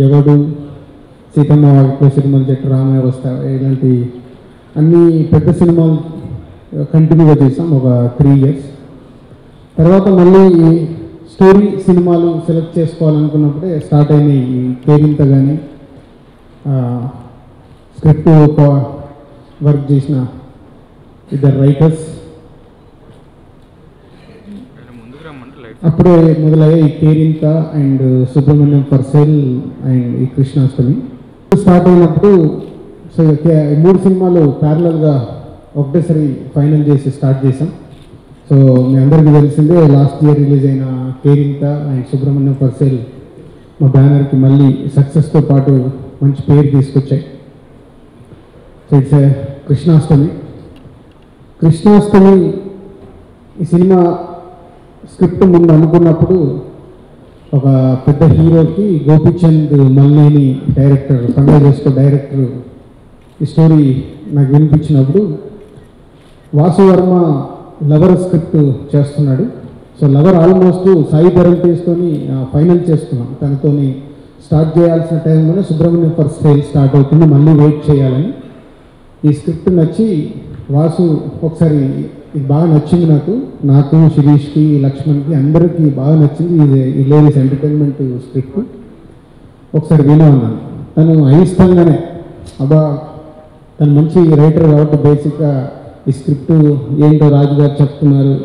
ఎవడు సీతమ్మ వాకిట్లో సినిమాలు చెట్టు రామయ్య వస్తా ఇలాంటి అన్ని పెద్ద సినిమాలు కంటిన్యూగా చేసాం ఒక 3 years. తర్వాత మళ్ళీ స్టోరీ సినిమాలు సెలెక్ట్ చేసుకోవాలనుకున్నప్పుడే స్టార్ట్ అయినాయి ఈ కేరింత కానీ స్క్రిప్ట్ వర్క్ చేసిన ఇద్దరు రైటర్స్. అప్పుడే మొదలయ్యాయి ఈ Kerintha and Subrahmanyam for sale and ఈ కృష్ణాష్టమి స్టార్ట్ అయినప్పుడు. సో 3 సినిమాలు ప్యారలల్గా ఒకటేసారి ఫైనల్ చేసి స్టార్ట్ చేసాం. సో మీ అందరికీ తెలిసిందే లాస్ట్ ఇయర్ రిలీజ్ అయిన Kerintha and Subrahmanyam for sale మా బ్యానర్కి మళ్ళీ సక్సెస్తో పాటు మంచి పేరు తీసుకొచ్చాయి. So it's Krishnashtami. ఈ సినిమా స్క్రిప్ట్ ముందు అనుకున్నప్పుడు ఒక పెద్ద హీరోకి గోపిచంద్ మల్లేని డైరెక్టర్ పండుగ చేసుకో డైరెక్టర్ ఈ స్టోరీ నాకు వినిపించినప్పుడు వాసు వర్మ లవర్ స్క్రిప్ట్ చేస్తున్నాడు. సో లవర్ ఆల్మోస్ట్ సాయి ధరమ్తేజ్తోని ఫైనల్ చేసుకున్నాం. తనతోని స్టార్ట్ చేయాల్సిన టైంలోనే సుబ్రహ్మణ్యం ఫర్ సేల్ స్టార్ట్ అవుతుంది, మళ్ళీ వెయిట్ చేయాలని. ఈ స్క్రిప్ట్ నచ్చి వాసు ఒకసారి ఇది బాగా నచ్చింది నాకు శిరీష్కి లక్ష్మణ్కి అందరికీ బాగా నచ్చింది. ఇది లేడీస్ ఎంటర్టైన్మెంట్ స్క్రిప్ట్ ఒకసారి వినే ఉన్నాను. తను అయిష్టంగానే అబ్బా తను మంచి రైటర్ కాబట్టి బేసిక్గా ఈ స్క్రిప్ట్ ఏంటో రాజుగారు చెప్తున్నారు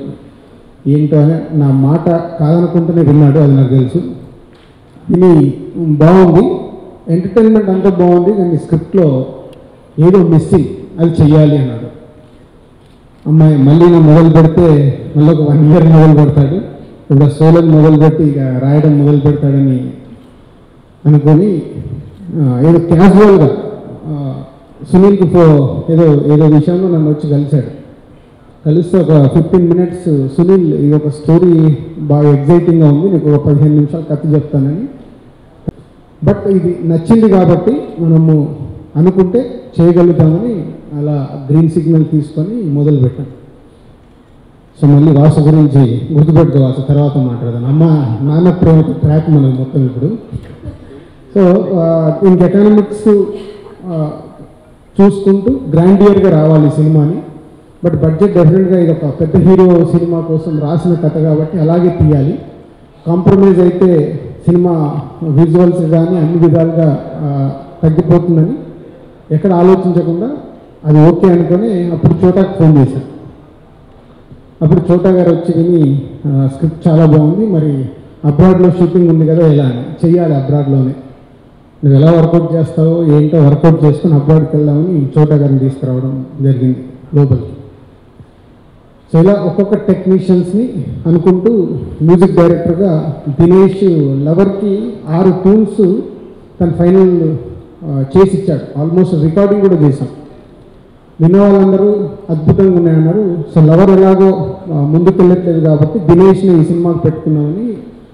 ఏంటో అని నా మాట కాదనుకుంటూనే విన్నాడు. అది నాకు తెలుసు. ఇది బాగుంది, ఎంటర్టైన్మెంట్ అంతా బాగుంది, కానీ స్క్రిప్ట్లో ఏదో మిస్సింగ్, అది చెయ్యాలి అన్నాడు. అమ్మాయి మళ్ళీ నేను మొదలు పెడితే మళ్ళీ ఒక 1 year మొదలు పెడతాడు, ఇప్పుడు సోలం మొదలుపెట్టి ఇక రాయడం మొదలు పెడతాడని అనుకొని ఏదో క్యాజువల్గా సునీల్కి ఏదో విషయంలో నన్ను వచ్చి కలిస్తే ఒక 15 minutes సునీల్ ఇది ఒక స్టోరీ బాగా ఎగ్జైటింగ్గా ఉంది, నీకు ఒక 15 నిమిషాలు కథ చెప్తానని. బట్ ఇది నచ్చింది కాబట్టి మనము అనుకుంటే చేయగలుగుతామని అలా గ్రీన్ సిగ్నల్ తీసుకొని మొదలుపెట్టాం. సో మళ్ళీ వాసు గురించి గుర్తుపెట్టుకో వాసు, తర్వాత మాట్లాడదాం. నాన్న ప్రేమ ట్రాక్ మనకు మొత్తం ఇప్పుడు. సో దీనికి ఎకనామిక్స్ చూసుకుంటూ గ్రాండియర్గా రావాలి సినిమాని. బట్ బడ్జెట్ డెఫినెట్గా ఇది ఒక పెద్ద హీరో సినిమా కోసం రాసిన కథ కాబట్టి అలాగే తీయాలి. కాంప్రమైజ్ అయితే సినిమా విజువల్స్ కానీ అన్ని విధాలుగా తగ్గిపోతుందని ఎక్కడ ఆలోచించకుండా అది ఓకే అనుకొని అప్పుడు చోటాకి ఫోన్ చేశాను. అప్పుడు చోటా గారు వచ్చి విని స్క్రిప్ట్ చాలా బాగుంది, మరి అబ్రాడ్లో షూటింగ్ ఉంది కదా, ఎలా అని చెయ్యాలి అబ్రాడ్లోనే, నువ్వు ఎలా వర్కౌట్ చేస్తావో ఏంటో వర్కౌట్ చేసుకుని అబ్రాడ్కి వెళ్దామని చోటా గారిని తీసుకురావడం జరిగింది లోపలికి. సో ఇలా ఒక్కొక్క టెక్నీషియన్స్ని అనుకుంటూ మ్యూజిక్ డైరెక్టర్గా దినేష్ లవర్కి 6 ట్యూన్స్ తను ఫైనల్ చేసి ఇచ్చాడు. ఆల్మోస్ట్ రికార్డింగ్ కూడా చేశాం. విన్న వాళ్ళందరూ అద్భుతంగా ఉన్నాయన్నారు. సో లవర్ ఎలాగో ముందుకు వెళ్ళట్లేదు కాబట్టి దినేష్ని ఈ సినిమాకి పెట్టుకున్నామని,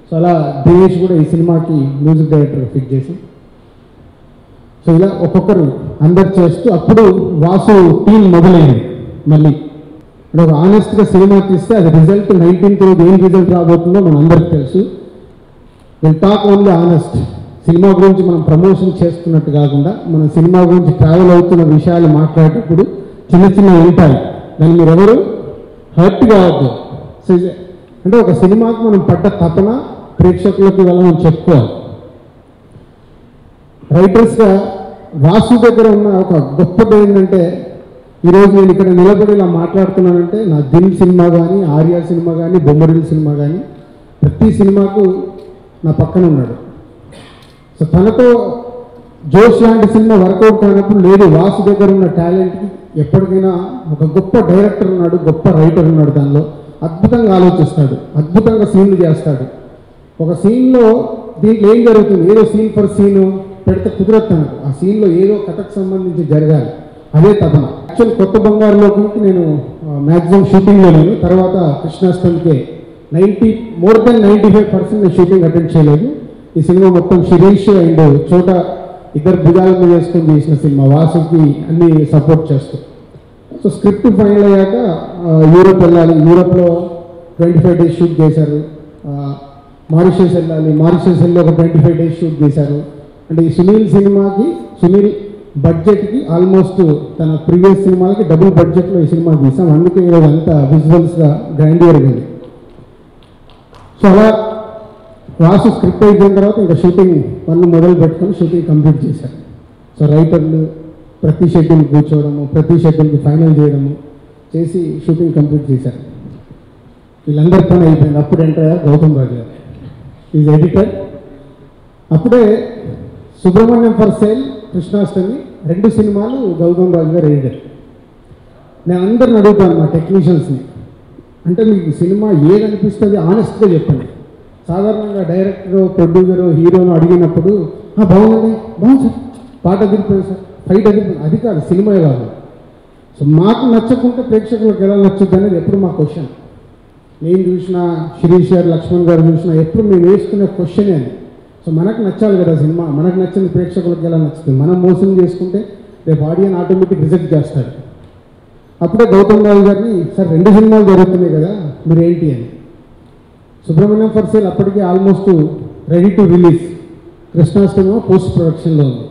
సో అలా దినేష్ కూడా ఈ సినిమాకి మ్యూజిక్ డైరెక్టర్ ఫిక్స్ చేసి, సో ఇలా ఒక్కొక్కరు అందరు చేస్తూ అప్పుడు వాసు టీం మొదలైంది. మళ్ళీ అంటే ఒక ఆనెస్ట్గా సినిమా తీస్తే అది రిజల్ట్ 19th రోజు ఏం రిజల్ట్ రాబోతుందో మన అందరికి తెలుసు. Will talk only honest. Cinema గురించి మనం ప్రమోషన్ చేస్తున్నట్టు కాకుండా మన సినిమా గురించి ట్రావెల్ అవుతున్న విషయాలు మాట్లాడేటప్పుడు చిన్న ఉంటాయి, దాన్ని మీరు ఎవరు హర్ట్ కావద్దు. అంటే ఒక సినిమాకి మనం పడ్డ తపన ప్రేక్షకులకి వెళ్ళమని చెప్పుకోవాలి. రైటర్స్గా వాసు దగ్గర ఉన్న ఒక గొప్పది ఏంటంటే, ఈరోజు నేను ఇక్కడ నిలబడి ఇలా మాట్లాడుతున్నానంటే నా దిల్ సినిమా కానీ, ఆర్యా సినిమా కానీ, బొమ్మరిల్ సినిమా కానీ ప్రతి సినిమాకు నా పక్కన ఉన్నాడు. సో తనతో జోష్ లాంటి సినిమా వర్కౌట్ కానప్పుడు లేదు, వాసు దగ్గర ఉన్న టాలెంట్కి ఎప్పటికైనా ఒక గొప్ప డైరెక్టర్ ఉన్నాడు, గొప్ప రైటర్ ఉన్నాడు, దానిలో అద్భుతంగా ఆలోచిస్తాడు, అద్భుతంగా సీన్లు చేస్తాడు. ఒక సీన్లో దీంట్లో ఏం జరుగుతుంది, ఏదో సీన్ ఫర్ సీను పెడితే కుదరతాను, ఆ సీన్లో ఏదో కథకు సంబంధించి జరగాలి, అదే తపన. యాక్చువల్ కొత్త బంగారులోకి నేను మ్యాక్సిమం షూటింగ్లో లేను, తర్వాత కృష్ణాష్టమికే మోర్ దెన్ 95% నేను షూటింగ్ అటెండ్ చేయలేదు. ఈ సినిమా మొత్తం శిరీష్ అండ్ చోట ఇద్దరు భుజాల మీద వేసుకొని చేసిన సినిమా, వాసుకి అన్ని సపోర్ట్ చేస్తూ. సో స్క్రిప్ట్ ఫైనల్ అయ్యాక యూరోప్ వెళ్ళాలి, యూరోప్లో 25 days షూట్ చేశారు. మారిషస్ వెళ్ళాలి, మారిషస్ వెళ్ళి ఒక 25 days షూట్ చేశారు. అంటే ఈ సునీల్ బడ్జెట్కి ఆల్మోస్ట్ తన ప్రీవియస్ సినిమాలకి డబుల్ బడ్జెట్లో ఈ సినిమా తీసాం. అందుకే ఈరోజు అంతా విజువల్స్గా గ్రాండియర్గా ఉంది. సో అలా వాసు స్క్రిప్ట్ అయిపోయిన తర్వాత ఇంకా షూటింగ్ పనులు మొదలు పెట్టుకొని షూటింగ్ కంప్లీట్ చేశారు. సో రైటర్లు ప్రతి షెడ్యూల్ కూర్చోవడము, ప్రతి షెడ్యూల్కి ఫైనల్ చేయడము చేసి షూటింగ్ కంప్లీట్ చేశారు. వీళ్ళందరితో అయిపోయింది. అప్పుడు ఎంటర్ అయ్యారు గౌతమ్ రాజు గారు, ఈజ్ ఎడిటర్. అప్పుడే సుబ్రహ్మణ్యం ఫర్ సేల్, కృష్ణాష్టమి 2 సినిమాలు గౌతమ్ రాజు గారు ఎడిటర్. నేను అందరిని అడుగుతాను మా టెక్నీషియన్స్ని, అంటే మీకు సినిమా ఏది అనిపిస్తుంది ఆనెస్ట్గా చెప్పండి. సాధారణంగా డైరెక్టర్, ప్రొడ్యూసర్, హీరోను అడిగినప్పుడు బాగుంది సార్, పాట అదిరిపోయింది సార్, ఫైట్ అదిరిపోయింది, అది కాదు, సినిమా కాదు. సో మాకు నచ్చకుంటే ప్రేక్షకులకు ఎలా నచ్చుద్ది అనేది ఎప్పుడు మా క్వశ్చన్. నేను చూసినా, శిరీష్ గారు, లక్ష్మణ్ గారు చూసినా ఎప్పుడు మేము వేసుకునే క్వశ్చనే అది. సో మనకు నచ్చాలి కదా సినిమా, మనకు నచ్చిన ప్రేక్షకులకు ఎలా నచ్చుతుంది. మనం మోసం చేసుకుంటే రేపు ఆడియన్ ఆటోమేటిక్ రిజెక్ట్ చేస్తాడు. అప్పుడే గౌతమ్ రాజు గారిని, సార్ 2 సినిమాలు జరుగుతున్నాయి కదా మీరేంటి అని. సుబ్రహ్మణ్యం ఫర్ సేల్ అప్పటికి almost ready to release, Krishnashtami post ప్రొడక్షన్లో ఉంది.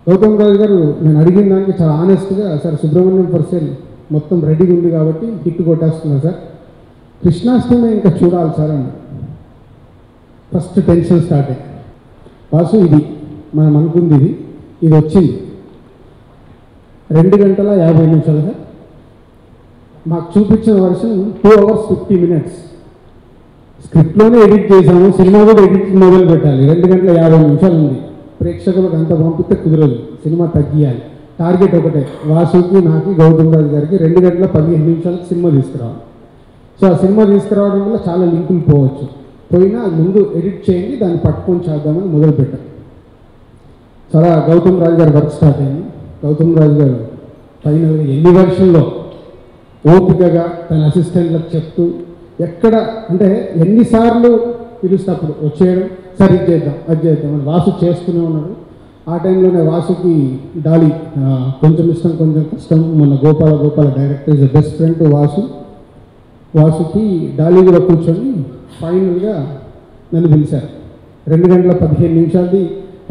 గౌతమ్ రాజు గారు నేను అడిగిన దానికి చాలా ఆనెస్ట్గా, సార్ సుబ్రహ్మణ్యం ఫర్ సేల్ మొత్తం రెడీగా ఉంది కాబట్టి హిట్ కొట్టేస్తున్నారు సార్, కృష్ణాష్టమి ఇంకా చూడాలి సార్ అన్న. ఫస్ట్ టెన్షన్ స్టార్ట్ అయ్యింది. వాసు ఇది మనం అనుకుంది, ఇది వచ్చింది 2 గంటల 50 నిమిషాలు సార్. మాకు చూపించిన వర్షన్ 2 hours 50 minutes. స్క్రిప్ట్లోనే ఎడిట్ చేశాము, సినిమా కూడా ఎడిట్ మొదలు పెట్టాలి, 2 గంటల 50 నిమిషాలు ఉంది. ప్రేక్షకులకు అంత పంపితే కుదరదు, సినిమా తగ్గియాలి. టార్గెట్ ఒకటే, వాసుకి, నాకు, గౌతమ్ రాజు గారికి 2 గంటల 15 నిమిషాలకు సినిమా తీసుకురావాలి. సో ఆ సినిమా తీసుకురావడం వల్ల చాలా లింకులు పోవచ్చు, పోయినా ముందు ఎడిట్ చేయండి, దాన్ని పట్టుకొని చేద్దామని మొదలుపెట్టాం. చాలా గౌతమ్ రాజు గారు వర్క్ స్టార్ట్ అయింది. గౌతమ్ రాజు గారు ఫైనల్గా ఎన్ని వర్షన్లో ఓపికగా తన అసిస్టెంట్లకు చెప్తూ, ఎక్కడ అంటే ఎన్నిసార్లు పిలుస్తప్పుడు వచ్చేయడం, సరే ఇది చేద్దాం అది చేద్దాం అని వాసు చేస్తూనే ఉన్నాడు. ఆ టైంలోనే వాసుకి డాలి కొంచెం ఇష్టం కొంచెం కష్టం. మన Gopala director is the best friend to వాసుకి డాలి కూడా కూర్చొని ఫైనల్గా నన్ను పిలిచారు. 2 గంటల 15 నిమిషాలది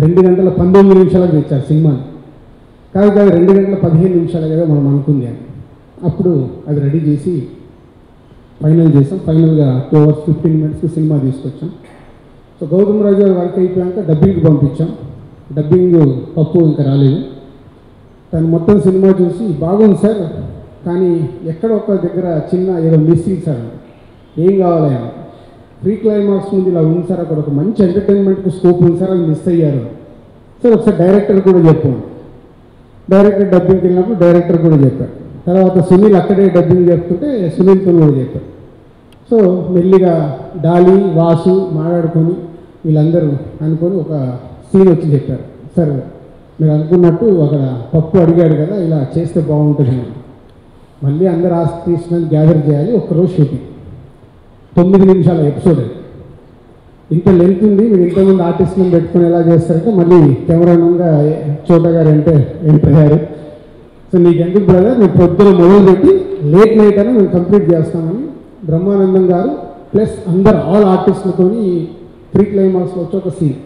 2 గంటల 19 నిమిషాలకు తెచ్చారు సినిమాని. కాదు 2 గంటల 15 నిమిషాలు కదా మనం అనుకుంది అని. అప్పుడు అది రెడీ చేసి ఫైనల్ చేసాం. ఫైనల్గా 2 hours 15 minutes సినిమా తీసుకొచ్చాం. సో గౌతమ్ రాజు గారు వర్క్ అయిపోయాక డబ్బింగ్కి పంపించాం. డబ్బింగ్ పప్పు ఇంకా రాలేదు. తను మొత్తం సినిమా చూసి బాగుంది సార్, కానీ ఎక్కడ ఒక దగ్గర చిన్న ఏదో మిస్సింగ్ సార్, ఏం కావాలి అని. ప్రీ క్లైమాక్స్ ముందు ఇలా ఉంది సార్, అక్కడ ఒక మంచి ఎంటర్టైన్మెంట్కి స్కోప్ ఉంది సార్, అది మిస్ అయ్యారు సార్. ఒకసారి డైరెక్టర్ కూడా చెప్పాను. డైరెక్టర్ డబ్బింగ్కి వెళ్ళినప్పుడు డైరెక్టర్ కూడా చెప్పాడు. తర్వాత సునీల్ అక్కడే డబ్బింగ్ చెప్తుంటే సునీల్తో కూడా చెప్పాడు. సో మెల్లిగా డాలి, వాసు మాట్లాడుకొని వీళ్ళందరూ అనుకొని ఒక సీన్ వచ్చి చెప్పారు, సార్ మీరు అనుకున్నట్టు అక్కడ పప్పు అడిగాడు కదా, ఇలా చేస్తే బాగుంటుంది. మళ్ళీ అందరు ఆర్టిస్ట్ని గ్యాదర్ చేయాలి, ఒక్కరోజు షూటింగ్ 9 నిమిషాల ఎపిసోడ్. ఇంత లెంత్ ఉంది, మీరు ఇంతమంది ఆర్టిస్ట్ని పెట్టుకొని ఎలా చేస్తారంటే మళ్ళీ కెమెరామెన్గా చోట గారు ఎంటర్ అయ్యారు. సో నీకు ఎందుకు బ్రదర్, మేము పొద్దున మొదలుపెట్టి లేట్ నైట్ అని మేము కంప్లీట్ చేస్తామని బ్రహ్మానందం గారు ప్లస్ అందరు ఆల్ ఆర్టిస్టులతో ప్రీ క్లైమాక్స్లో వచ్చి ఒక సీన్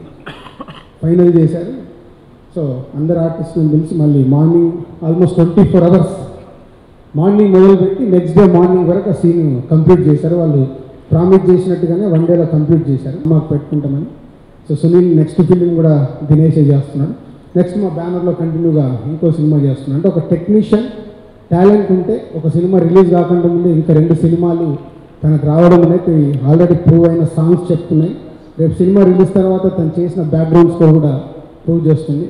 ఫైనల్ చేశారు. సో అందరు ఆర్టిస్టులను పిలిచి మళ్ళీ మార్నింగ్ ఆల్మోస్ట్ 24 hours మార్నింగ్ మొదలుపెట్టి నెక్స్ట్ డే మార్నింగ్ వరకు ఆ సీన్ కంప్లీట్ చేశారు. వాళ్ళు ప్రామిస్ చేసినట్టుగానే 1 dayలో కంప్లీట్ చేశారు, మాకు పెట్టుకుంటామని. సో సునీల్ నెక్స్ట్ ఫిలిం కూడా దినేషే చేస్తున్నాడు. నెక్స్ట్ మా బ్యానర్లో కంటిన్యూగా ఇంకో సినిమా చేస్తున్నాను. అంటే ఒక టెక్నీషియన్ టాలెంట్ ఉంటే ఒక సినిమా రిలీజ్ కాకుండా ముందే ఇంకా 2 సినిమాలు తనకు రావడం అనేది ఆల్రెడీ ప్రూవ్ అయిన సాంగ్స్ చెప్తున్నాయి. రేపు సినిమా రిలీజ్ తర్వాత తను చేసిన బ్యాక్గ్రౌండ్ స్కోర్ కూడా ప్రూవ్ చేస్తుంది.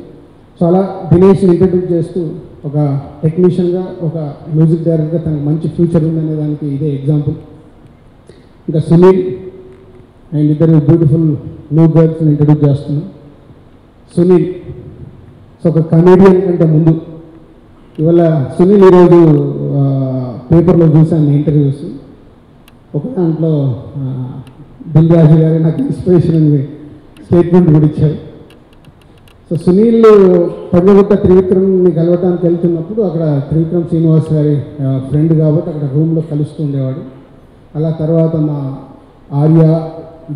సో అలా దినేష్ని ఇంట్రడ్యూస్ చేస్తూ ఒక టెక్నీషియన్గా, ఒక మ్యూజిక్ డైరెక్టర్గా తనకు మంచి ఫ్యూచర్ ఉందనే దానికి ఇదే ఎగ్జాంపుల్. ఇంకా సునీల్ అండ్ ఇద్దరు బ్యూటిఫుల్ న్యూ గర్ల్స్ని ఇంట్రడ్యూస్ చేస్తున్నాం. సునీల్ సో ఒక కమెడియన్ కంటే ముందు ఇవాళ సునీల్ ఈరోజు పేపర్లో చూశాను ఇంటర్వ్యూస్. ఒక దాంట్లో దిల్ రాజు గారు నాకు ఇన్స్పిరేషన్ అని స్టేట్మెంట్ కూడా ఇచ్చారు. సో సునీల్ పంజగుట్ట త్రివిక్రమ్ని కలవటానికి వెళ్తున్నప్పుడు అక్కడ త్రివిక్రమ్ శ్రీనివాస్ గారి ఫ్రెండ్ కాబట్టి అక్కడ రూమ్లో కలుస్తూ ఉండేవాడు. అలా తర్వాత మా ఆర్య,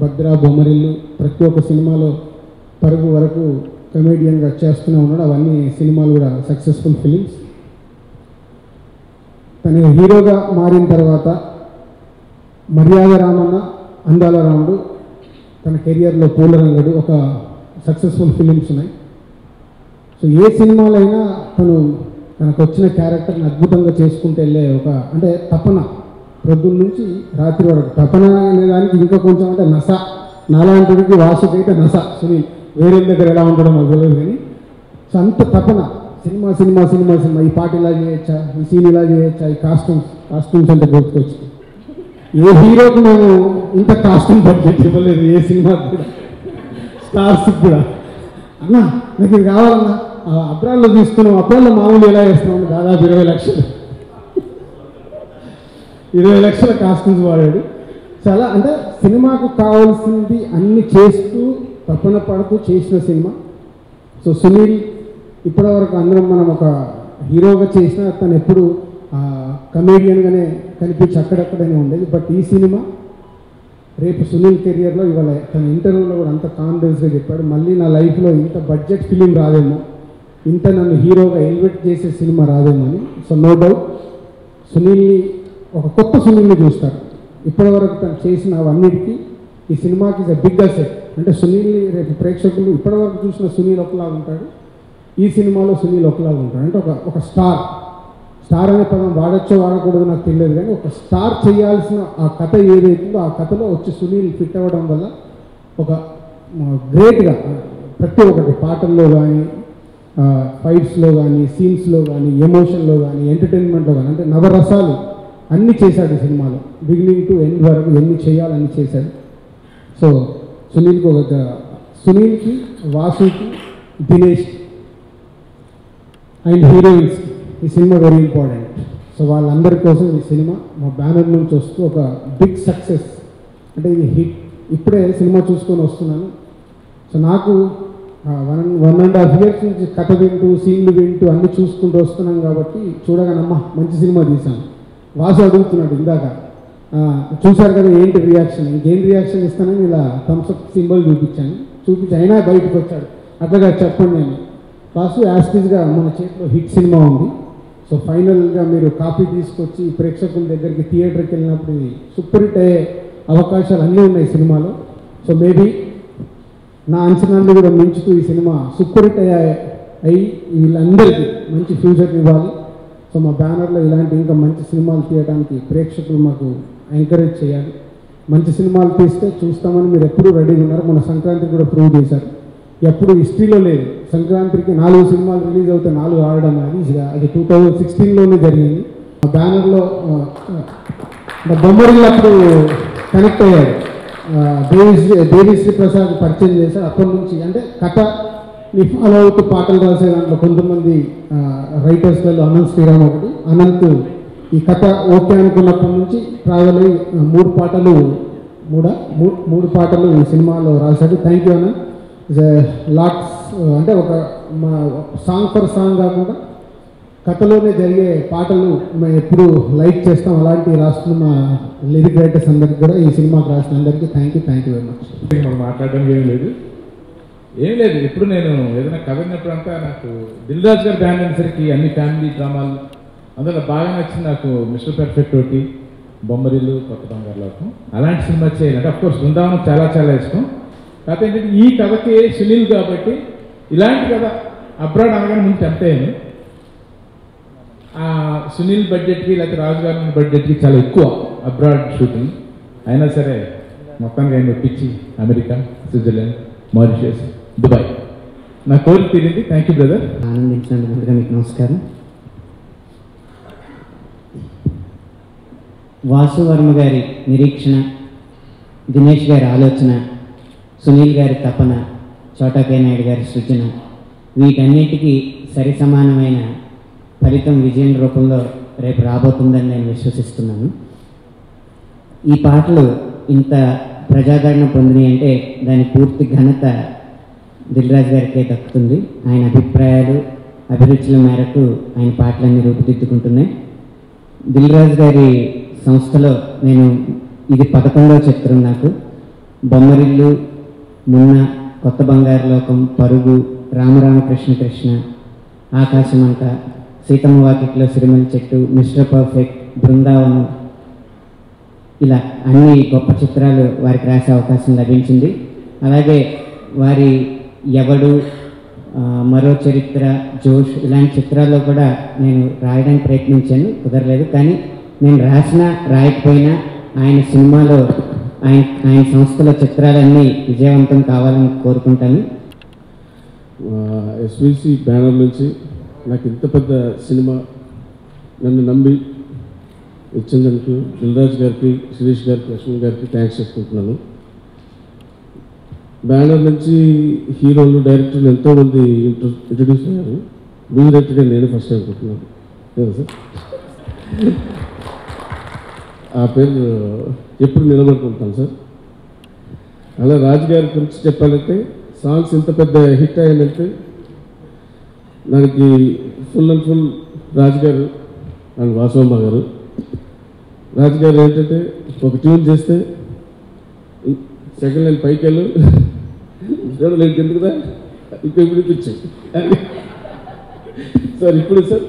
భద్ర, బొమ్మరిల్లు ప్రతి ఒక్క సినిమాలో పరుగు వరకు కమెడియన్గా చేస్తూనే ఉన్నాడు. అవన్నీ సినిమాలు కూడా సక్సెస్ఫుల్ ఫిలిమ్స్. తను హీరోగా మారిన తర్వాత మర్యాద రామన్న, అందాల రాముడు, తన కెరియర్లో పూలరంగడు ఒక సక్సెస్ఫుల్ ఫిలిమ్స్ ఉన్నాయి. సో ఏ సినిమాలో అయినా తనకు వచ్చిన క్యారెక్టర్ని అద్భుతంగా చేసుకుంటూ వెళ్ళే ఒక అంటే తపన, ప్రొద్దున్న నుంచి రాత్రి వరకు తపన అనేదానికి ఇంకా కొంచెం అంటే నస, నాలాంటికి వాసుకైతే నస. సునీల్ వేరే దగ్గర ఎలా ఉండడం నాకు తెలియదు కానీ సో అంత తపన సినిమా సినిమా సినిమా సినిమా, ఈ పాట ఇలా చేయొచ్చా, ఈ సీన్ ఇలా చేయొచ్చా, ఈ కాస్ట్యూమ్స్ అంటే గుర్తుకొచ్చి ఏ హీరోకి మేము ఇంత కాస్ట్యూమ్ బడ్జెట్ ఇవ్వలేదు, ఏ సినిమాకి కూడా, స్టార్స్కి కూడా. అన్నా నాకు ఇది కావాలన్నా, అబ్రాల్లో తీసుకున్నాం, అబ్రాల్లో మామూలు ఎలా వేస్తున్నాం, దాదాపు 20 లక్షల కాస్ట్యూమ్స్ వాడాడు. చాలా అంటే సినిమాకు కావాల్సింది అన్ని చేస్తూ తపన పడుతూ చేసిన సినిమా. సో సునీల్ ఇప్పటివరకు అందరం మనం ఒక హీరోగా చేసినా తను ఎప్పుడు కమేడియన్గానే కనిపించి అక్కడక్కడనే ఉండేది. బట్ ఈ సినిమా రేపు సునీల్ కెరియర్లో ఇవాళ తన ఇంటర్వ్యూలో కూడా అంత కాన్ఫిడెన్స్గా చెప్పాడు, మళ్ళీ నా లైఫ్లో ఇంత బడ్జెట్ ఫిలిం రాదేమో, ఇంత నన్ను హీరోగా ఎలివేట్ చేసే సినిమా రాదేమో అని. సో నో డౌట్ సునీల్ని ఒక కొత్త సునీల్ని చూస్తారు. ఇప్పటివరకు తను చేసిన అవన్నిటికీ ఈ సినిమాకి ఇస్ ఎ బిగ్ అసెట్. అంటే సునీల్ని రేపు ప్రేక్షకులు ఇప్పటివరకు చూసిన సునీల్ ఒకలాగా ఉంటాడు, ఈ సినిమాలో సునీల్ ఒకలాగా ఉంటాడు. అంటే ఒక స్టార్ అనే పదం వాడచ్చో వాడకూడదు నాకు తెలియదు కానీ ఒక స్టార్ చేయాల్సిన ఆ కథ ఏదైతుందో ఆ కథలో వచ్చి సునీల్ ఫిట్ అవ్వడం వల్ల ఒక గ్రేట్గా ప్రతి ఒక్కటి పాటల్లో కానీ, ఫైట్స్లో కానీ, సీన్స్లో కానీ, ఎమోషన్లో కానీ, ఎంటర్టైన్మెంట్లో కానీ అంటే నవరసాలు అన్నీ చేశాడు ఈ సినిమాలో. బిగినింగ్ టు ఎండ్ వరకు ఎన్ని చేయాలని చేశాడు. సో సునీల్కి, వాసుకి, దినేష్ అండ్ హీరోయిన్స్కి ఈ సినిమా వెరీ ఇంపార్టెంట్. సో వాళ్ళందరి కోసం ఈ సినిమా మా బ్యానర్ నుంచి వస్తూ ఒక బిగ్ సక్సెస్. అంటే ఇది హిట్. ఇప్పుడే సినిమా చూసుకొని వస్తున్నాను. సో నాకు 1.5 years నుంచి కథ వింటూ, సీన్లు వింటూ అన్నీ చూసుకుంటూ వస్తున్నాం కాబట్టి చూడగానమ్మా మంచి సినిమా తీశాను. వాసు అడుగుతున్నాడు ఇందాక, చూశారు కదా ఏంటి రియాక్షన్, ఇంకేం రియాక్షన్ ఇస్తానని ఇలా థమ్స్అప్ సింబల్ చూపించి అయినా బయటకు వచ్చాడు. అట్లాగా చెప్పండి నేను వాసు యాస్టీజ్గా మన చేతిలో హిట్ సినిమా ఉంది. సో ఫైనల్గా మీరు కాపీ తీసుకొచ్చి ప్రేక్షకుల దగ్గరికి థియేటర్కి వెళ్ళినప్పుడు ఇది సూపర్ హిట్ అయ్యే అవకాశాలు అన్నీ ఉన్నాయి సినిమాలో. సో మేబీ నా అంచనాన్ని కూడా మించుతూ ఈ సినిమా సూపర్ హిట్ అయ్యి వీళ్ళందరికీ మంచి ఫ్యూచర్ ఇవ్వాలి. సో మా బ్యానర్లో ఇలాంటి ఇంకా మంచి సినిమాలు తీయడానికి ప్రేక్షకులు మాకు ఎంకరేజ్ చేయాలి. మంచి సినిమాలు తీస్తే చూస్తామని మీరు ఎప్పుడూ రెడీగా ఉన్నారు. మన సంక్రాంతికి కూడా ప్రూవ్ చేశారు. ఎప్పుడు హిస్టరీలో లేదు సంక్రాంతికి 4 సినిమాలు రిలీజ్ అవుతే 4 ఆడడం అనేది. అది 2016లోనే జరిగింది. ఆ బ్యానర్లో బొమ్మరిల్లు అప్పుడు కనెక్ట్ అయ్యారు. దేవిశ్రీ ప్రసాద్ పరిచయం చేశారు. అప్పటి నుంచి అంటే కథని ఫాలో అవుతూ పాటలు రాసే దాంట్లో కొంతమంది రైటర్స్లలో అనంత్ శ్రీరామ్ ఒకటి. అనంత్ ఈ కథ ఓకే అనుకున్నప్పటి నుంచి ట్రావెల్ అయ్యి 3 పాటలు ఈ సినిమాలో రాశాడు. Thank you Anant. లాట్స్ అంటే ఒక మా సాంగ్ ఫర్ సాంగ్ కాకుండా కథలోనే జరిగే పాటలు మేము ఎప్పుడు లైక్ చేస్తాం. అలాంటివి రాస్తున్న మా లిరిక్ రైటర్స్ అందరికీ కూడా ఈ సినిమాకి రాసిన అందరికీ థ్యాంక్ యూ వెరీ మచ్. మనం మాట్లాడడం ఏం లేదు ఇప్పుడు నేను ఏదైనా కథ విన్నప్పుడంతా నాకు దిల్ రాజు గారి బ్యాండ్ అనేసరికి అన్ని ఫ్యామిలీ డ్రామాలు అందులో బాగా నచ్చింది నాకు. మిస్టర్ పర్ఫెక్ట్ ఒకటి, బొమ్మరిల్లు, కొత్త బంగారు లోకం అలాంటి సినిమా చేయాలంటే అఫ్కోర్స్ బృందావనం చాలా చాలా ఇష్టం. కాకపోతే ఏంటంటే ఈ కథకి సునీల్ కాబట్టి ఇలాంటి కథ అబ్రాడ్ అనగానే ముందు టెంప్ట్ అయ్యాను. సునీల్ బడ్జెట్కి లేకపోతే రాజు గారి బడ్జెట్కి చాలా ఎక్కువ అబ్రాడ్ షూటింగ్. అయినా సరే మొత్తానికి ఆయన ఒప్పించి అమెరికా, స్విట్జర్లాండ్, మారిషియస్, దుబాయ్ నా కోరిక తీరింది. Thank you brother. ఆనందించినందుకు ముందుగా మీకు నమస్కారం. వాసు వర్మ గారి నిరీక్షణ, దినేష్ గారి ఆలోచన, సునీల్ గారి తపన, చోటా కే నాయుడు గారి సృజన, వీటన్నిటికీ సరి సమానమైన ఫలితం విజయం రూపంలో రేపు రాబోతుందని నేను విశ్వసిస్తున్నాను. ఈ పాటలు ఇంత ప్రజాదరణ పొందినాయి అంటే దాని పూర్తి ఘనత దిల్ రాజు గారికే దక్కుతుంది. ఆయన అభిప్రాయాలు, అభిరుచుల మేరకు ఆయన పాటలన్నీ రూపుదిద్దుకుంటున్నాయి. దిల్ రాజు గారి సంస్థలో ఇది 11వ చిత్రం. నాకు బొమ్మరిల్లు, మున్న, కొత్త బంగారు లోకం, పరుగు, రామరామకృష్ణ కృష్ణ, ఆకాశమంత, సీతమ్మ వాకిట్లో సిరిమల్లి చెట్టు, మిస్టర్ పర్ఫెక్ట్, బృందావనం, ఇలా అన్ని గొప్ప చిత్రాలు వారికి రాసే అవకాశం లభించింది. అలాగే వారి ఎవడు, మరో చరిత్ర, జోష్ ఇలాంటి చిత్రాల్లో కూడా నేను రాయడానికి ప్రయత్నించాను, కుదరలేదు. కానీ నేను రాసినా రాయకపోయినా ఆయన సినిమాలో ఆయన సంస్థలో చిత్రాలన్నీ విజయవంతం కావాలని కోరుకుంటాను. ఎస్విసి బ్యానర్ నుంచి నాకు ఇంత పెద్ద సినిమా నన్ను నమ్మి ఇచ్చినందుకు దిల్ రాజు గారికి, శిరీష్ గారికి, లక్ష్మణ్ గారికి థ్యాంక్స్ చెప్పుకుంటున్నాను. బ్యానర్ నుంచి హీరోలు, డైరెక్టర్లు ఎంతోమంది ఇంట్రడ్యూస్ అయ్యారు. మ్యూజిక్ డైరెక్టర్గా నేను ఫస్ట్ టైం అనుకుంటున్నాను కదా సార్. ఆ పేరు ఎప్పుడు నిలబడుకుంటాను సార్. అలా రాజు గారి గురించి చెప్పాలంటే సాంగ్స్ ఇంత పెద్ద హిట్ అయ్యానంటే దానికి ఫుల్ అండ్ ఫుల్ రాజు గారు అండ్ వాసవమ్మ గారు. రాజు గారు ఏంటంటే ఒక ట్యూన్ చేస్తే సెకండ్ లైన్ పైకి వెళ్ళు, థర్డ్ లైన్ ఎందుకుదా ఇంకా ఇప్పుడు ఇప్పించాయి సార్. ఇప్పుడు సార్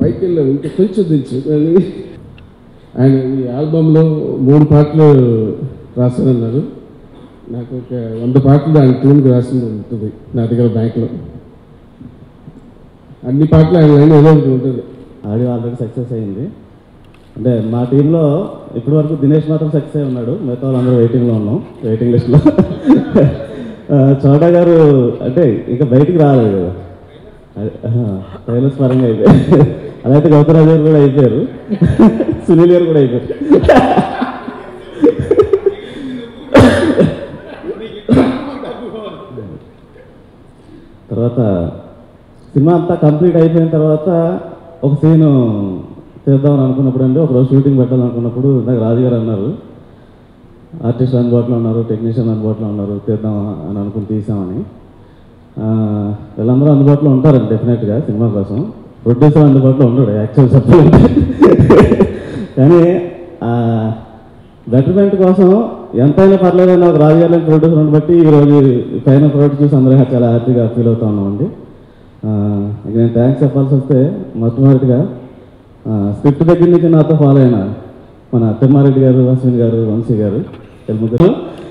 పైకి వెళ్ళాము, ఇంకా కొంచెం దించు. ఆయన ఈ ఆల్బంలో 3 పాటలు రాశారన్నారు. నాకు ఒక 100 పాటలు ఆయన ట్యూన్కి రాసింది ఉంటుంది నా దగ్గర బ్యాంక్లో. అన్ని పాటలు ఆయన లైన్ ఏదో ఒకటి ఉంటుంది. ఆడియో ఆల్రెడీ సక్సెస్ అయింది. అంటే మా టీంలో ఇప్పటి వరకు దినేష్ మాత్రం సక్సెస్ అయి ఉన్నాడు, మిగతా వాళ్ళందరూ వెయిటింగ్లో ఉన్నాం, వెయిటింగ్ లిస్ట్లో. చోటా గారు అంటే ఇంకా బయటికి రాలేదు కదా, ట్రైలర్స్ పరంగా అయిపోయారు. అలా అయితే గౌతరాజు గారు కూడా అయిపోయారు, సునీల్ గారు కూడా అయిపోయారు. తర్వాత సినిమా అంతా కంప్లీట్ అయిపోయిన తర్వాత ఒక సీను చేద్దామని అనుకున్నప్పుడు అండి, ఒకరోజు షూటింగ్ పెట్టాలనుకున్నప్పుడు ఇందాక రాజుగారు అన్నారు ఆర్టిస్ట్ అందుబాటులో ఉన్నారు, టెక్నీషియన్ అందుబాటులో ఉన్నారు, తీద్దాం అని అనుకుని తీసామని. వీళ్ళందరూ అందుబాటులో ఉంటారండి డెఫినెట్గా సినిమా కోసం. ప్రొడ్యూసర్ అందుబాటులో ఉన్నాడు యాక్చువల్ సపోర్ట్. కానీ బెటర్మెంట్ కోసం ఎంతైనా పర్లేదని ఒక రాజుగారి ప్రొడ్యూసర్ని బట్టి ఈరోజు ఫైనల్ ప్రోడక్ట్ చూసి అందరూ చాలా హ్యాపీగా ఫీల్ అవుతూ ఉన్నామండి. నేను థ్యాంక్స్ చెప్పాల్సి వస్తే మొట్టమొదటిగా స్క్రిప్ట్ దగ్గర నుంచి నాతో ఫాలో అయిన మన తిమ్మారెడ్డి గారు, అశ్విన్ గారు, వంశీ గారు, ముగ్గురు.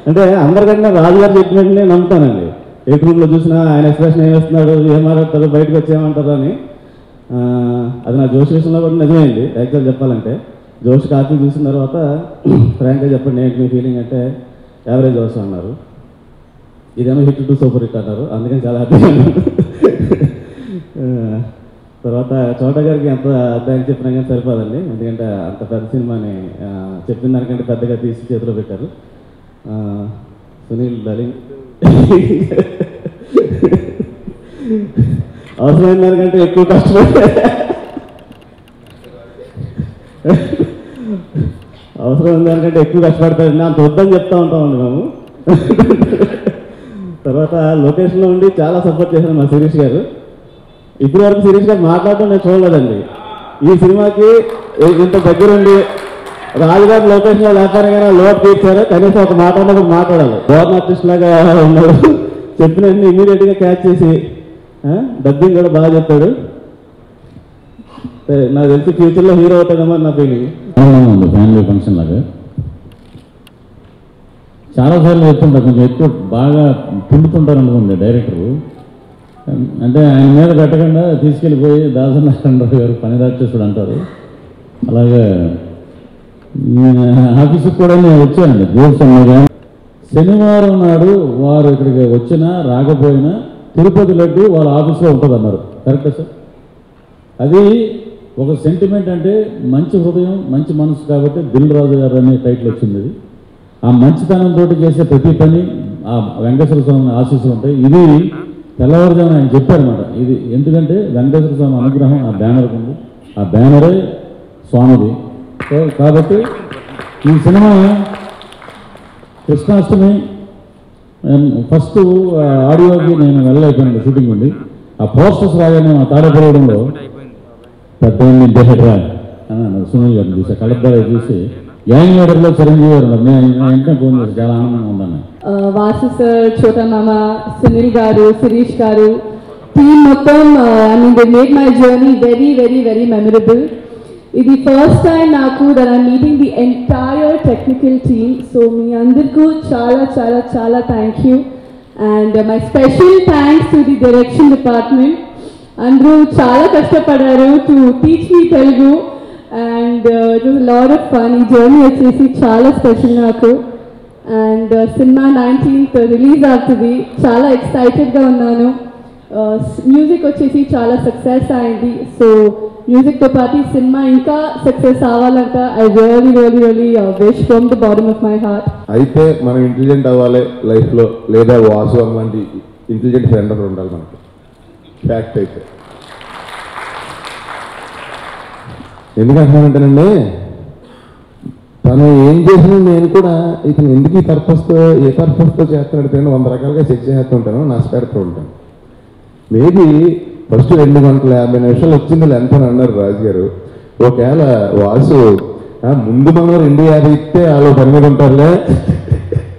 అంటే అందరికంటే రాజుగారు చెప్పినట్టు నేను నమ్ముతానండి. ఏ రూమ్లో చూసినా ఆయన ఎక్స్ప్రెషన్ ఏం వేస్తున్నాడు, ఏం మాట్లాడతారు, బయటకు వచ్చేయమంటారు అని. అది నా జోష్ విషయంలో కూడా నిజమైంది. యాక్చువల్ చెప్పాలంటే జోష్ కాపీ చూసిన తర్వాత ఫ్రాంక్గా చెప్పండి ఏంటి మీ ఫీలింగ్ అంటే యావరేజ్ జోష్ అన్నారు. ఇదేమో హిట్ టు సూపర్ హిట్ అన్నారు, అందుకని చాలా హ్యాపీగా అన్నారు. తర్వాత చోటా గారికి ఎంత థ్యాంక్స్ చెప్పినా కానీ సరిపోదండి, ఎందుకంటే అంత పెద్ద సినిమాని చెప్పిన దానికంటే పెద్దగా తీసి చేతిలో పెట్టారు. సునీల్ డలింగ్ అవసరమైన దానికంటే ఎక్కువ కష్టపడి అవసరమైన దానికంటే ఎక్కువ కష్టపడతాడండి, అంత వద్దని చెప్తా ఉంటామండి మేము. తర్వాత లొకేషన్లో ఉండి చాలా సపోర్ట్ చేశారు మా శిరీష్ గారు. ఇప్పటి వరకు శిరీష్ గారు మాట్లాడటం నేను చూడలేదండి. ఈ సినిమాకి ఇంత దగ్గరుండి రాజుగారి లొకేషన్లో లేకపోయినా లోటు తీర్చారు, కనీసం ఒక మాట అన్నప్పుడు మాట్లాడాలి. బోర్న్ ఆర్టిస్ట్ లాగా ఉన్నాడు, చెప్పినన్ని ఇమీడియట్గా క్యాచ్ చేసి డబ్బింగ్ కూడా బాగా చెప్పాడు. నాకు తెలిసి ఫ్యూచర్లో హీరో అవుతాడేమో నా ఫీలింగ్. ఫ్యామిలీ ఫంక్షన్ లాగా చాలాసార్లు చెప్తుంటారు, కొంచెం ఎక్కువ బాగా పిండుతుంటారు అనుకోండి డైరెక్టరు. అంటే ఆయన మీద పెట్టకుండా తీసుకెళ్ళిపోయి దాసనారాయణరావు గారు పని రాక్షసుడు అంటారు. అలాగే ఆఫీసుకు కూడా నేను వచ్చానండి దేవస్థానంగా. శనివారం నాడు వారు ఇక్కడికి వచ్చినా రాకపోయినా తిరుపతి లడ్డు వాళ్ళ ఆఫీస్లో ఉంటుంది అన్నారు. కరెక్టా సార్? అది ఒక సెంటిమెంట్, అంటే మంచి హృదయం మంచి మనసు కాబట్టి దిల్ రాజు గారు అనే టైటిల్ వచ్చింది. ఆ మంచితనంతో చేసే ప్రతి పని ఆ వెంకటేశ్వర స్వామి ఆశీస్సులు ఉంటాయి. ఇది తెల్లవారుజామున ఆయన చెప్పారన్నమాట. ఇది ఎందుకంటే వెంకటేశ్వర స్వామి అనుగ్రహం ఆ బ్యానర్కి ఉంది, ఆ బ్యానరే స్వామిది. సో కాబట్టి ఈ సినిమా కృష్ణాష్టమి ఫస్ట్ ఆడియోకి నేను వెళ్ళలేకపోయాను, షూటింగ్ ఉండి. ఆ పోస్టర్స్ రాగానే మా తాడపడడంలో పెద్ద ఇంటేహెడ్రా అని అన్నారు. సునీల్ గారిని చూసి కలెక్టర్ చూసి గ్యాంగ్ లీడర్లో చిరంజీవి గారు ఉన్నారు. నేను వెంటనే ఫోన్ చేసి చాలా ఆనందంగా ఉందన్న. వాసు సార్, చోటా మామ, సునీల్ గారు, శిరీష్ గారు, టీమ్ మొత్తం I mean they made my journey very very very memorable. ఇది ఫస్ట్ టైం నాకు that I'm meeting the entire technical team. So మీ అందరికీ చాలా చాలా చాలా thank you. And my special thanks to the direction department. అందరూ చాలా కష్టపడ్డారు to teach me Telugu. And it was lot of fun. ఈ జర్నీ వచ్చేసి చాలా స్పెషల్ నాకు. అండ్ సినిమా 19th రిలీజ్ అవుతుంది. చాలా ఎక్సైటెడ్గా ఉన్నాను. మ్యూజిక్ వచ్చేసి చాలా సక్సెస్ అయింది. సో మ్యూజిక్తో పాటు సినిమా ఇంకా సక్సెస్ అవ్వాలంట I really really really wish from the bottom of my heart. అయితే మనం ఇంటెలిజెంట్ అవ్వాలి లైఫ్లో, లేదా వాసు అలాంటి ఇంటెలిజెంట్ ఫ్రెండ్ ఒకటి ఉండాలి మనకి. ఫ్యాక్ట్ అయితే ఎందుకంటున్నానంటేనండి, తను ఏం చేసినా నేను కూడా ఇతను ఎందుకు ఈ పర్పస్తో ఏ పర్పస్తో చేస్తున్నాడు 100 రకాలుగా చెక్ చేస్తుంటాను, నష్టపెడుతూ ఉంటాను. మేబీ ఫస్ట్ 2 గంటల 50 నిమిషాలు వచ్చింది లెంత్ అని అన్నారు రాజు గారు. ఒకవేళ వాసు ముందు మనం 2:50 ఇస్తే వాళ్ళు పని మీద ఉంటారులే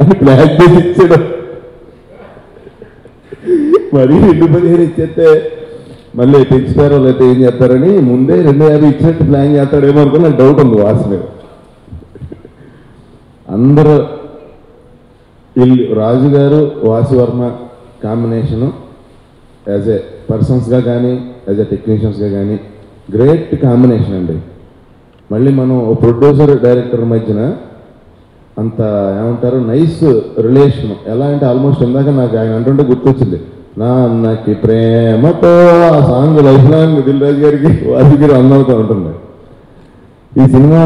అని ప్లాన్ చేసి ఇచ్చాడు. మరీ 2:15 ఇచ్చేస్తే మళ్ళీ తెచ్చిపోయారో లేకపోతే ఏం చేస్తారని ముందే 2:50 ఇచ్చినట్టు ప్లాన్ చేస్తాడేమో అనుకుని నాకు డౌట్ ఉంది వాసు మీద. అందరూ Raju garu Vasu Varma combination as a పర్సన్స్గా కానీ యాజ్ ఏ టెక్నీషియన్స్గా కానీ గ్రేట్ కాంబినేషన్ అండి. మళ్ళీ మనం ప్రొడ్యూసర్ డైరెక్టర్ మధ్యన అంత ఏమంటారు నైస్ రిలేషన్. ఎలా అంటే ఆల్మోస్ట్ ఇందాక నాకు ఆయన అంటుంటే గుర్తొచ్చింది, నాకు ప్రేమతో ఆ song life long Dil Raju గారికి వాసు గారు అందవుతూ ఉంటుంది. ఈ సినిమా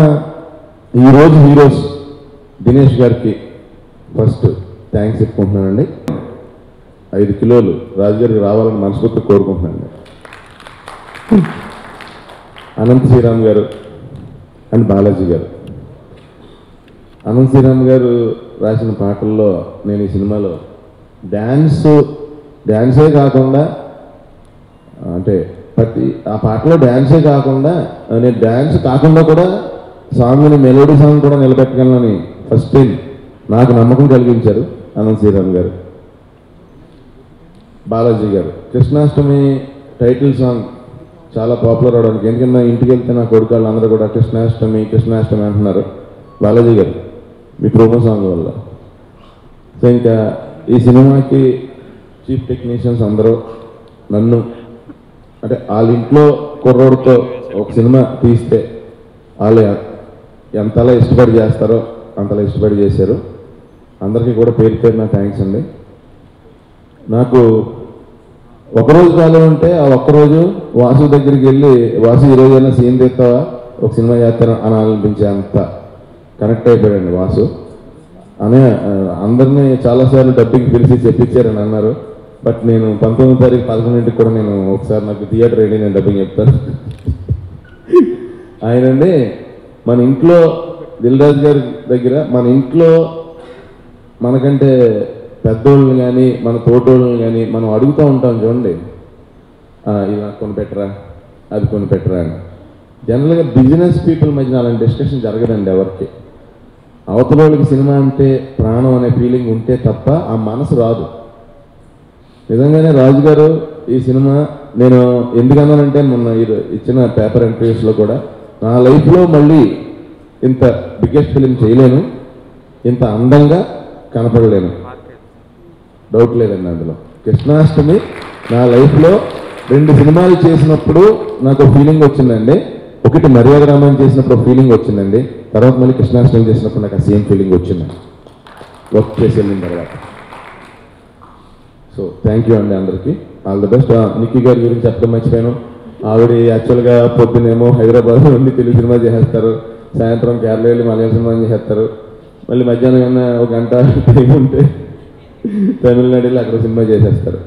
ఈరోజు హీరోస్ దినేష్ గారికి ఫస్ట్ థ్యాంక్స్ చెప్పుకుంటున్నానండి. 5 కిలోలు రాజుగారికి రావాలని మనస్ఫూర్తిగా కోరుకుంటున్నాను. అనంత శ్రీరామ్ గారు అండ్ బాలాజీ గారు. అనంత శ్రీరామ్ గారు రాసిన పాటల్లో నేను ఈ సినిమాలో డ్యాన్సే కాకుండా, అంటే ప్రతి ఆ పాటలో డ్యాన్సే కాకుండా నేను డ్యాన్స్ కాకుండా కూడా సాంగ్ని మెలోడీ సాంగ్ కూడా నిలబెట్టగలనని ఫస్ట్ టైం నాకు నమ్మకం కలిగించారు అనంత శ్రీరామ్ గారు. బాలాజీ గారు కృష్ణాష్టమి టైటిల్ సాంగ్ చాలా పాపులర్ అవడానికి, ఎందుకంటే ఇంటికి వెళ్తే నా కొడుకాళ్ళు అందరూ కూడా కృష్ణాష్టమి కృష్ణాష్టమి అంటున్నారు. బాలాజీ గారు మీ ప్రోమో సాంగ్ వల్ల. సో ఇంకా ఈ సినిమాకి చీఫ్ టెక్నీషియన్స్ అందరూ నన్ను, అంటే వాళ్ళ ఇంట్లో కుర్రోడితో ఒక సినిమా తీస్తే వాళ్ళు ఎంతలా ఇష్టపడి చేస్తారో అంతలా ఇష్టపడి చేశారు. అందరికీ కూడా పేరు పేరున థ్యాంక్స్ అండి. నాకు ఒకరోజు కాలం ఉంటే ఆ ఒక్కరోజు వాసు దగ్గరికి వెళ్ళి, వాసు ఈరోజైనా సీన్ తీస్తావా, ఒక సినిమా చేస్తాను అని అనిపించే అంత కనెక్ట్ అయిపోయాడండి వాసు. అనే అందరినీ చాలాసార్లు డబ్బింగ్ పిలిచి చెప్పించారని అన్నారు. బట్ నేను 19వ తారీఖు 11ంటికి కూడా నేను ఒకసారి నాకు థియేటర్ రెడీ, నేను డబ్బింగ్ చెప్తాను. ఆయనండి మన ఇంట్లో దిల్ రాజు గారి దగ్గర మన ఇంట్లో మనకంటే పెద్దోళ్ళని కానీ మన తోటోళ్ళని కానీ మనం అడుగుతూ ఉంటాం చూడండి, ఇలా కొనిపెట్టరా అది కొనిపెట్టరా అని. జనరల్గా బిజినెస్ పీపుల్ మధ్యన అలాంటి డిస్కషన్ జరగదండి ఎవరికి. అవతల వాళ్ళకి సినిమా అంటే ప్రాణం అనే ఫీలింగ్ ఉంటే తప్ప ఆ మనసు రాదు. నిజంగానే రాజు గారు ఈ సినిమా నేను ఎందుకన్నానంటే మొన్న ఇచ్చిన పేపర్ ఇంటర్వ్యూస్లో కూడా నా లైఫ్లో మళ్ళీ ఇంత బిగ్గెస్ట్ ఫిలిం చేయలేను, ఇంత అందంగా కనపడలేను, డౌట్ లేదండి అందులో. కృష్ణాష్టమి నా లైఫ్లో 2 సినిమాలు చేసినప్పుడు నాకు ఫీలింగ్ వచ్చిందండి. ఒకటి మర్యాద రామాయణ చేసినప్పుడు ఫీలింగ్ వచ్చిందండి, తర్వాత మళ్ళీ కృష్ణాష్టమి చేసినప్పుడు నాకు ఆ సేమ్ ఫీలింగ్ వచ్చిందండి వర్క్ చేసి వెళ్ళిన తర్వాత. సో థ్యాంక్ యూ అండి అందరికీ, ఆల్ ది బెస్ట్. నిక్కీ గారి గురించి చెప్పడం మర్చిపోయాను. ఆవిడ యాక్చువల్గా పొద్దునేమో హైదరాబాద్ నుండి తెలుగు సినిమా చేసేస్తారు, సాయంత్రం కేరళ వెళ్ళి మలయాళ సినిమా చేసేస్తారు, మళ్ళీ మధ్యాహ్నం కన్నా 1 గంట టైం ఉంటే తమిళనాడు వెళ్ళి అక్కడ సినిమా చేసేస్తారు.